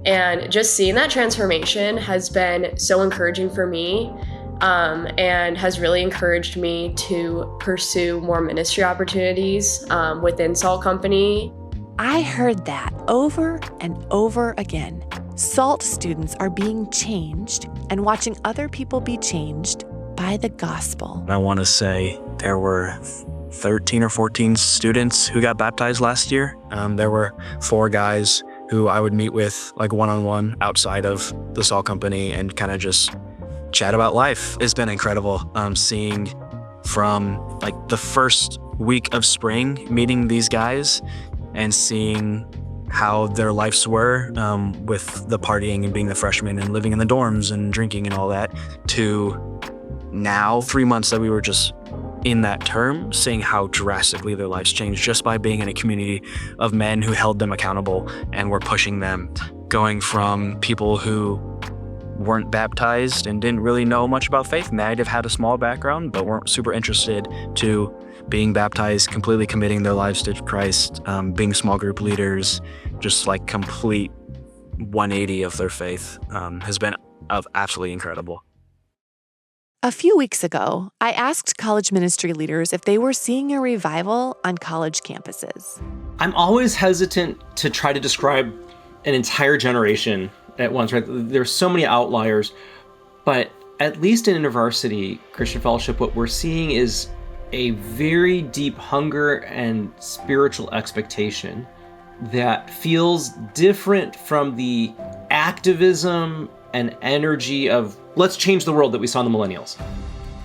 And just seeing that transformation has been so encouraging for me, and has really encouraged me to pursue more ministry opportunities within SALT Company. I heard that over and over again. SALT students are being changed and watching other people be changed by the gospel. I want to say there were 13 or 14 students who got baptized last year. There were 4 guys who I would meet with like one-on-one outside of the SALT Company and kind of just chat about life. It's been incredible seeing from like the first week of spring, meeting these guys and seeing how their lives were with the partying and being the freshmen and living in the dorms and drinking and all that, to now 3 months that we were just in that term, seeing how drastically their lives changed just by being in a community of men who held them accountable and were pushing them, going from people who weren't baptized and didn't really know much about faith, might have had a small background but weren't super interested, to being baptized, completely committing their lives to Christ, being small group leaders, just like complete 180 of their faith has been absolutely incredible. A few weeks ago, I asked college ministry leaders if they were seeing a revival on college campuses. I'm always hesitant to try to describe an entire generation at once, right? There's so many outliers, but at least in InterVarsity Christian Fellowship, what we're seeing is a very deep hunger and spiritual expectation that feels different from the activism and energy of let's change the world that we saw in the millennials.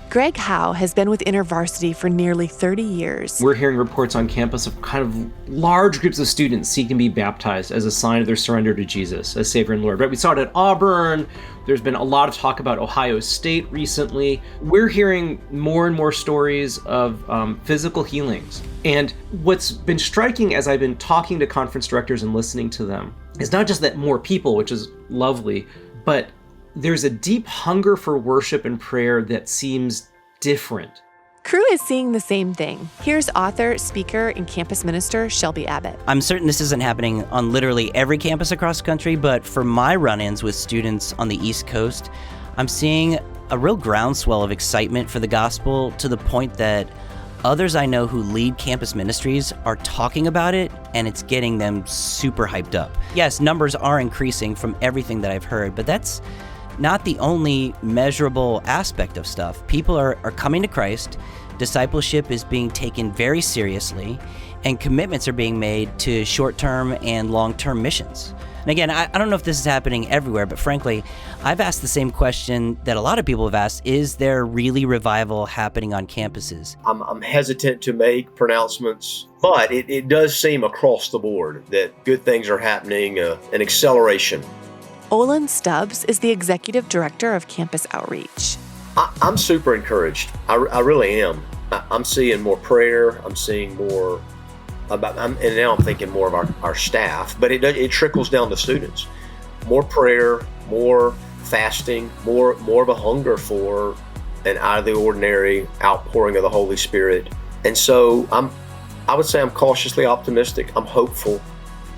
Greg Howe has been with InterVarsity for nearly 30 years. We're hearing reports on campus of kind of large groups of students seeking to be baptized as a sign of their surrender to Jesus as Savior and Lord. Right? We saw it at Auburn. There's been a lot of talk about Ohio State recently. We're hearing more and more stories of physical healings. And what's been striking as I've been talking to conference directors and listening to them is not just that more people, which is lovely, but there's a deep hunger for worship and prayer that seems different. Crew is seeing the same thing. Here's author, speaker, and campus minister Shelby Abbott. I'm certain this isn't happening on literally every campus across the country, but for my run-ins with students on the East Coast, I'm seeing a real groundswell of excitement for the gospel to the point that others I know who lead campus ministries are talking about it, and it's getting them super hyped up. Yes, numbers are increasing from everything that I've heard, but that's not the only measurable aspect of stuff. People are coming to Christ, discipleship is being taken very seriously, and commitments are being made to short-term and long-term missions. And again, I don't know if this is happening everywhere, but frankly, I've asked the same question that a lot of people have asked: is there really revival happening on campuses? I'm hesitant to make pronouncements, but it does seem across the board that good things are happening, an acceleration. Olin Stubbs is the executive director of campus outreach. I'm super encouraged. I really am. I'm seeing more prayer. I'm seeing more and now I'm thinking more of our staff, but it trickles down to students. More prayer, more fasting, more of a hunger for an out of the ordinary outpouring of the Holy Spirit. And so I would say I'm cautiously optimistic. I'm hopeful.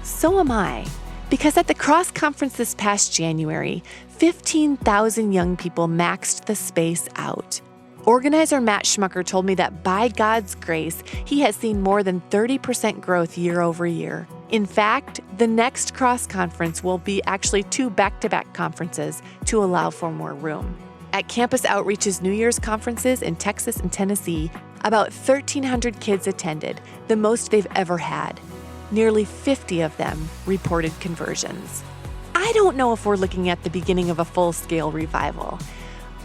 So am I. Because at the Cross Conference this past January, 15,000 young people maxed the space out. Organizer Matt Schmucker told me that by God's grace, he has seen more than 30% growth year over year. In fact, the next Cross Conference will be actually 2 back-to-back conferences to allow for more room. At Campus Outreach's New Year's conferences in Texas and Tennessee, about 1,300 kids attended, the most they've ever had. Nearly 50 of them reported conversions. I don't know if we're looking at the beginning of a full-scale revival,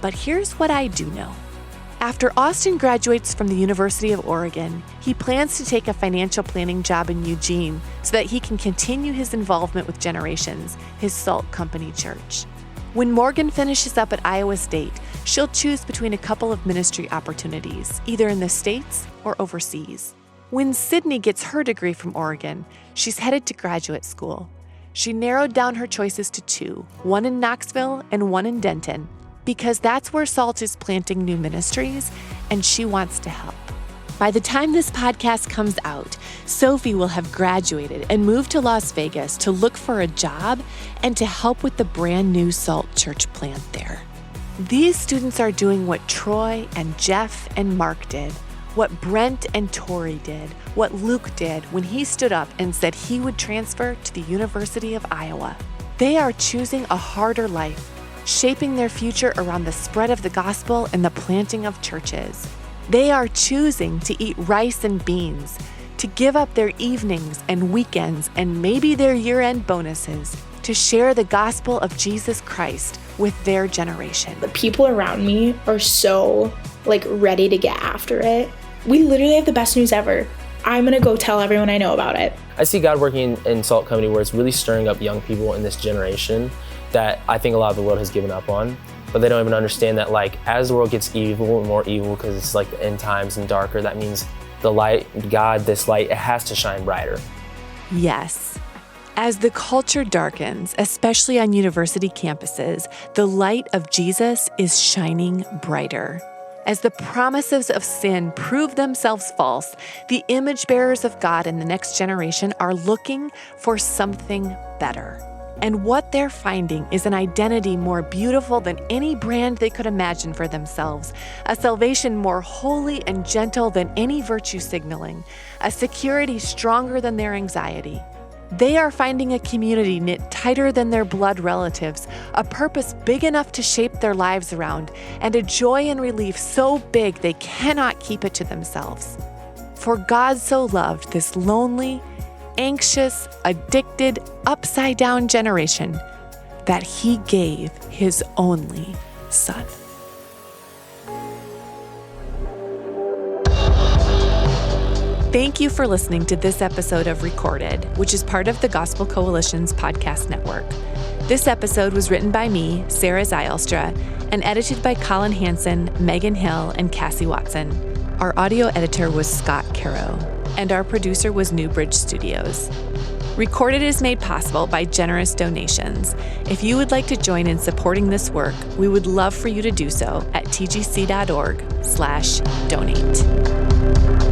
but here's what I do know. After Austin graduates from the University of Oregon, he plans to take a financial planning job in Eugene so that he can continue his involvement with Generations, his Salt Company church. When Morgan finishes up at Iowa State, she'll choose between a couple of ministry opportunities, either in the States or overseas. When Sydney gets her degree from Oregon, she's headed to graduate school. She narrowed down her choices to 2, one in Knoxville and one in Denton, because that's where Salt is planting new ministries, and she wants to help. By the time this podcast comes out, Sophie will have graduated and moved to Las Vegas to look for a job and to help with the brand new Salt Church plant there. These students are doing what Troy and Jeff and Mark did, what Brent and Tori did, what Luke did when he stood up and said he would transfer to the University of Iowa. They are choosing a harder life, shaping their future around the spread of the gospel and the planting of churches. They are choosing to eat rice and beans, to give up their evenings and weekends and maybe their year-end bonuses to share the gospel of Jesus Christ with their generation. The people around me are so ready to get after it. We literally have the best news ever. I'm gonna go tell everyone I know about it. I see God working in Salt Company where it's really stirring up young people in this generation that I think a lot of the world has given up on, but they don't even understand that as the world gets evil and more evil because it's the end times and darker, that means the light, God, this light, it has to shine brighter. Yes. As the culture darkens, especially on university campuses, the light of Jesus is shining brighter. As the promises of sin prove themselves false, the image bearers of God in the next generation are looking for something better. And what they're finding is an identity more beautiful than any brand they could imagine for themselves, a salvation more holy and gentle than any virtue signaling, a security stronger than their anxiety. They are finding a community knit tighter than their blood relatives, a purpose big enough to shape their lives around, and a joy and relief so big they cannot keep it to themselves. For God so loved this lonely, anxious, addicted, upside-down generation that he gave his only son. Thank you for listening to this episode of Recorded, which is part of the Gospel Coalition's podcast network. This episode was written by me, Sarah Zylstra, and edited by Colin Hansen, Megan Hill, and Cassie Watson. Our audio editor was Scott Caro, and our producer was Newbridge Studios. Recorded is made possible by generous donations. If you would like to join in supporting this work, we would love for you to do so at tgc.org/donate.